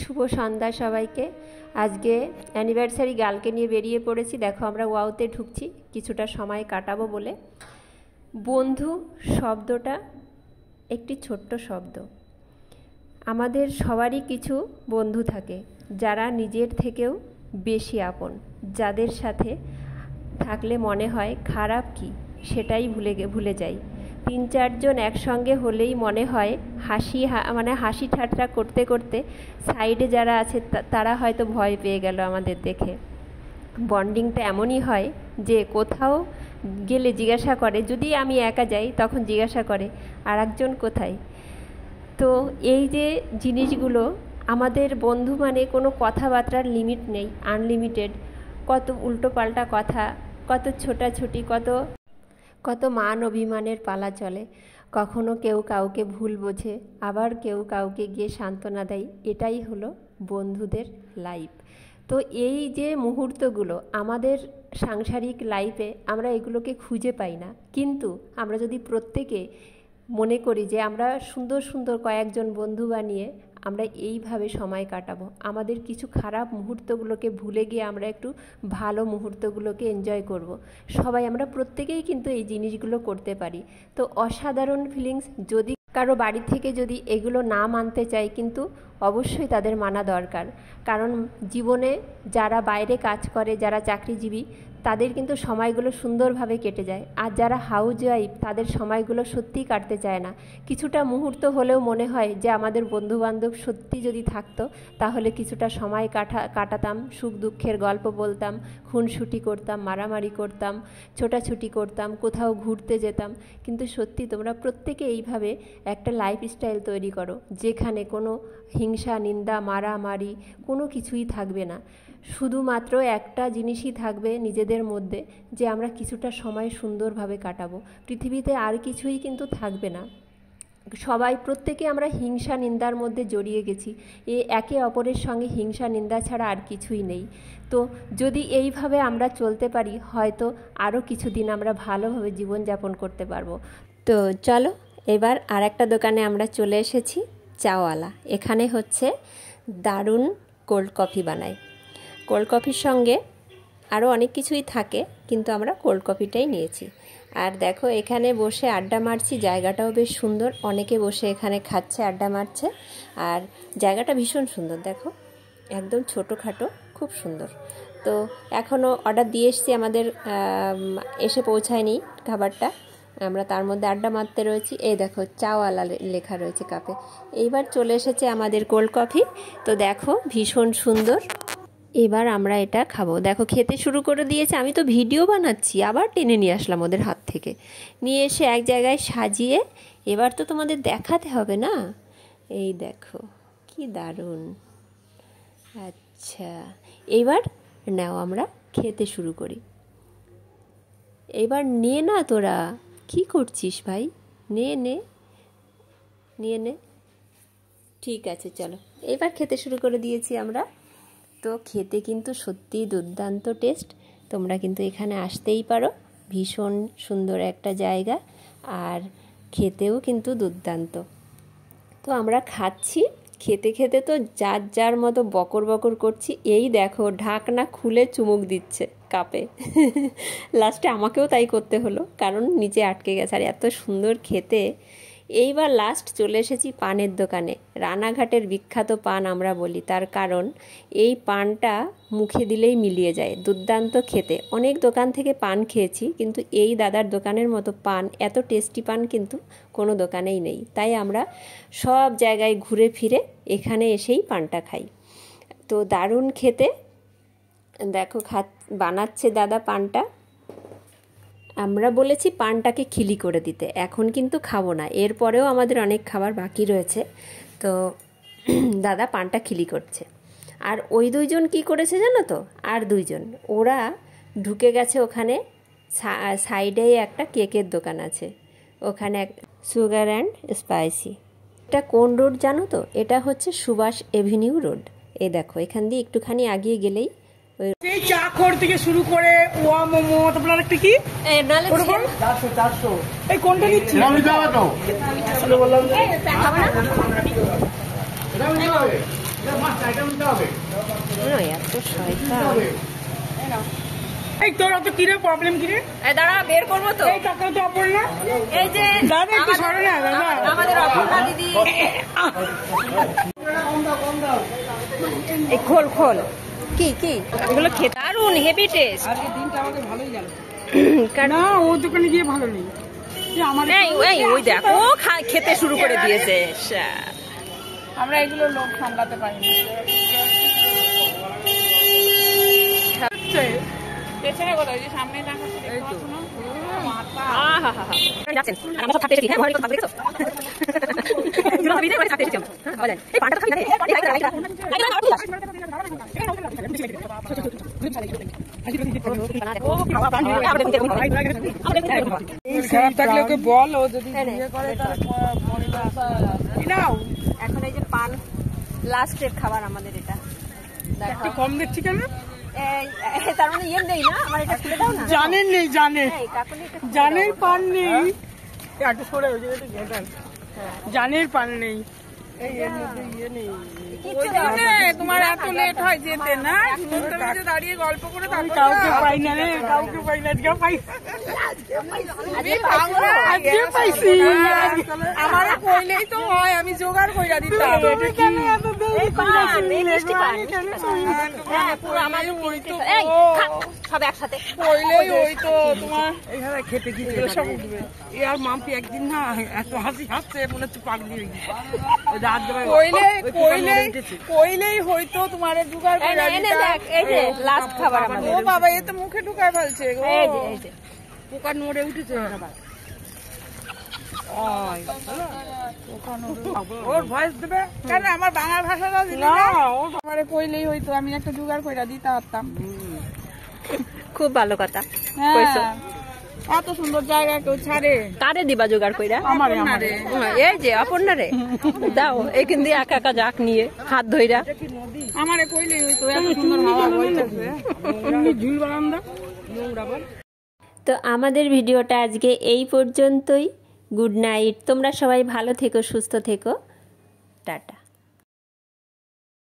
শুভ সন্ধ্যা সবাইকে। আজকে অ্যানিভার্সারি গার্লকে নিয়ে বেরিয়ে পড়েছি। দেখো আমরা ওয়াওতে ঢুকছি কিছুটা সময় কাটাবো বলে। বন্ধু শব্দটা একটি ছোট্ট শব্দ। আমাদের সবারই কিছু বন্ধু থাকে যারা নিজের থেকেও বেশি আপন, যাদের সাথে থাকলে মনে হয় খারাপ কি সেটাই ভুলে যাই। ৩-৪ জন একসঙ্গে হলেই মনে হয় হাসি ঠাট্টা করতে করতে সাইডে যারা আছে তারা হয়তো ভয় পেয়ে গেল আমাদের দেখে। বন্ডিংটা এমনই হয় যে কোথাও গেলে জিজ্ঞাসা করে, যদি আমি একা যাই তখন জিজ্ঞাসা করে আরেকজন কোথায়। তো এই যে জিনিসগুলো, আমাদের বন্ধু মানে কোনো কথাবার্তার লিমিট নেই, আনলিমিটেড। কত উল্টোপাল্টা কথা, কত ছোটাছুটি, কত মান অভিমানের পালা চলে। কখনো কেউ কাউকে ভুল বোঝে, আবার কেউ কাউকে গিয়ে সান্ত্বনা দেয়। এটাই হলো বন্ধুদের লাইফ। তো এই যে মুহূর্তগুলো আমাদের সাংসারিক লাইফে আমরা এগুলোকে খুঁজে পাই না, কিন্তু আমরা যদি প্রত্যেকে মনে করি যে আমরা সুন্দর সুন্দর কয়েকজন বন্ধু বানিয়ে আমরা এইভাবে সময় কাটাবো, আমাদের কিছু খারাপ মুহূর্তগুলোকে ভুলে গিয়ে আমরা একটু ভালো মুহূর্তগুলোকে এনজয় করব। সবাই আমরা প্রত্যেকেই কিন্তু এই জিনিসগুলো করতে পারি। তো অসাধারণ ফিলিংস। যদি কারো বাড়ি থেকে যদি এগুলো না মানতে চায়, কিন্তু অবশ্যই তাদের মানা দরকার। কারণ জীবনে যারা বাইরে কাজ করে, যারা চাকরিজীবী, তাদের কিন্তু সময়গুলো সুন্দরভাবে কেটে যায়। আর যারা হাউসওয়াইফ, তাদের সময়গুলো সত্যিই কাটতে চায় না। কিছুটা মুহূর্ত হলেও মনে হয় যে আমাদের বন্ধুবান্ধব সত্যি যদি থাকতো তাহলে কিছুটা সময় কাটাতাম, সুখ দুঃখের গল্প বলতাম, খুনসুটি করতাম, মারামারি করতাম, ছোটাছুটি করতাম, কোথাও ঘুরতে যেতাম। কিন্তু সত্যি তোমরা প্রত্যেকে এইভাবে একটা লাইফস্টাইল তৈরি করো যেখানে কোনো হিংসা, নিন্দা, মারামারি কোনো কিছুই থাকবে না। শুধুমাত্র একটা জিনিসই থাকবে নিজেদের মধ্যে, যে আমরা কিছুটা সময় সুন্দরভাবে কাটাবো। পৃথিবীতে আর কিছুই কিন্তু থাকবে না। প্রত্যেকে আমরা হিংসা নিন্দার মধ্যে জড়িয়ে গেছি। একে অপরের সঙ্গে হিংসা নিন্দা ছাড়া আর কিছুই নেই। তো যদি এইভাবে আমরা চলতে পারি, হয়তো আরও কিছুদিন আমরা ভালোভাবে জীবনযাপন করতে পারবো। তো চলো এবার আর একটা দোকানে আমরা চলে এসেছি, চাওয়ালা। এখানে হচ্ছে দারুণ কোল্ড কফি বানায়। কোল্ড কফির সঙ্গে আরও অনেক কিছুই থাকে, কিন্তু আমরা কোল্ড কফিটাই নিয়েছি। আর দেখো এখানে বসে আড্ডা মারছি, জায়গাটাও বেশ সুন্দর। অনেকে বসে এখানে খাচ্ছে, আড্ডা মারছে। আর জায়গাটা ভীষণ সুন্দর, দেখো একদম ছোটোখাটো, খুব সুন্দর। তো এখনও অর্ডার দিয়ে এসেছি, আমাদের এসে পৌঁছায়নি খাবারটা। আমরা তার মধ্যে আড্ডা মারতে রয়েছি। এই দেখো চাওয়ালা লেখা রয়েছে কাপে। এইবার চলে এসেছে আমাদের কোল্ড কফি। তো দেখো ভীষণ সুন্দর। এবার আমরা এটা খাবো। দেখো খেতে শুরু করে দিয়েছে। আমি তো ভিডিও বানাচ্ছি, আবার টেনে নিয়ে আসলাম ওদের হাত থেকে, নিয়ে এসে এক জায়গায় সাজিয়ে এবার তো তোমাদের দেখাতে হবে না। এই দেখো কি দারুণ। আচ্ছা এইবার নাও আমরা খেতে শুরু করি। এবার নে না, তোরা কি করছিস ভাই? নিয়ে নে। ঠিক আছে চলো, এবার খেতে শুরু করে দিয়েছি আমরা। তো খেতে কিন্তু সত্যিই দুর্দান্ত টেস্ট। তোমরা কিন্তু এখানে আসতেই পারো, ভীষণ সুন্দর একটা জায়গা, আর খেতেও কিন্তু দুর্দান্ত। তো আমরা খাচ্ছি, খেতে খেতে তো যার যার মতো বকর বকর করছি। এই দেখো ঢাকনা খুলে চুমুক দিচ্ছে কাপে। লাস্টে আমাকেও তাই করতে হলো, কারণ নিচে আটকে গেছে। আর এত সুন্দর খেতে। এইবার লাস্ট চলে এসেছি পানের দোকানে। রানাঘাটের বিখ্যাত পান আমরা বলি, তার কারণ এই পানটা মুখে দিলেই মিলিয়ে যায়। দুর্দান্ত খেতে। অনেক দোকান থেকে পান খেয়েছি, কিন্তু এই দাদার দোকানের মতো পান, এত টেস্টি পান কিন্তু কোনো দোকানেই নেই। তাই আমরা সব জায়গায় ঘুরে ফিরে এখানে এসেই পানটা খাই। তো দারুণ খেতে। দেখো বানাচ্ছে দাদা পানটা। আমরা বলেছি পানটাকে খিলি করে দিতে, এখন কিন্তু খাবো না। এরপরেও আমাদের অনেক খাবার বাকি রয়েছে। তো দাদা পানটা খিলি করছে। আর ওই দুইজন কি করেছে জানো তো? আর দুইজন ওরা ঢুকে গেছে ওখানে। সাইডেই একটা কেকের দোকান আছে, ওখানে সুগার অ্যান্ড স্পাইসি। এটা কোন রোড জানো তো? এটা হচ্ছে সুভাষ এভিনিউ রোড। এই দেখো এখান দিয়ে একটুখানি আগিয়ে গেলেই এই চাখর থেকে শুরু করে ওয়া মোমো, তারপর আরেকটা কি ওরকম 400 এই কোনটা নিচ্ছি আমি যাবো তো আসলে বললাম এত শয়তান। এই তোর অত কিরে প্রবলেম কিরে? দাঁড়া বের করবো তো। এই টাকা তো অপর্ণা, এই যে দাদা একটু সরে না দাদা, আমাদের অপর্ণা দিদি। এই খোল খোল। কি কি এগুলো খেতে দারুন, হেভি টেস্ট। আজকে দিনটা আমাদের ভালোই গেল। না ও দোকানে গিয়ে ভালো নেই। ওই দেখ ও খেতে শুরু করে দিয়েছে। আমরা এগুলো লোক সামলাতে পারি না। পেছনে কোথাও যে সামনে না খারাপ থাকলে ওকে বল, ও যদি করে নাও। এখন এই যে পান লাস্টের খাবার আমাদের এটা। একটু কম দিচ্ছি কেন? তার মানে ইয়ে নেই না, আমার এটা খুলে দাও না। জানেন নেই, জানের পান নেই, একটু সরে জানের পান নেই। তোমার এত লেট হয় যেতে না, দাঁড়িয়ে গল্প করে কাউকে পাই না রে, কাউকে পাই না। আজকে পাইছি, আমার কইলেই তো হয়, আমি জোগাড় কইরা দিতাম। কইলেই ওই তো তোমার এখানে খেতে কি সব উঠবে। এ আর মাম্পি একদিন না এত হাসি হাসছে মনে হচ্ছে পাগলি হয়ে গেছে। কইলেই হয়তো তোমার জোগাড় করে লাস্ট খাবার আমাদের। ও বাবা এ তো মুখে ঢুকায় ফেলছে, পোকা নড়ে উঠেছে। ওর ভয়েস দেবে কেন? আমার বাংলা ভাষাটা দিলে না, আমার কইলেই হয়তো আমি একটা জোগাড় করে দিতে পারতাম। খুব ভালো কথা। এত সুন্দর জায়গা কেউ ছাড়ে? কারে দিবা জোগাড় কইরা? এই যে অপর্ণারে দাও, এখান দিয়ে একা একা যাক নিয়ে হাত ধইরা। আমারে কইলেই হইতো, এত সুন্দর হাওয়া বইতেছে, এমনি ঝুল বারান্দা নোংরা বল। তো আমাদের ভিডিওটা আজকে এই পর্যন্তই। গুড নাইট, তোমরা সবাই ভালো থেকো, সুস্থ থেকো, টাটা।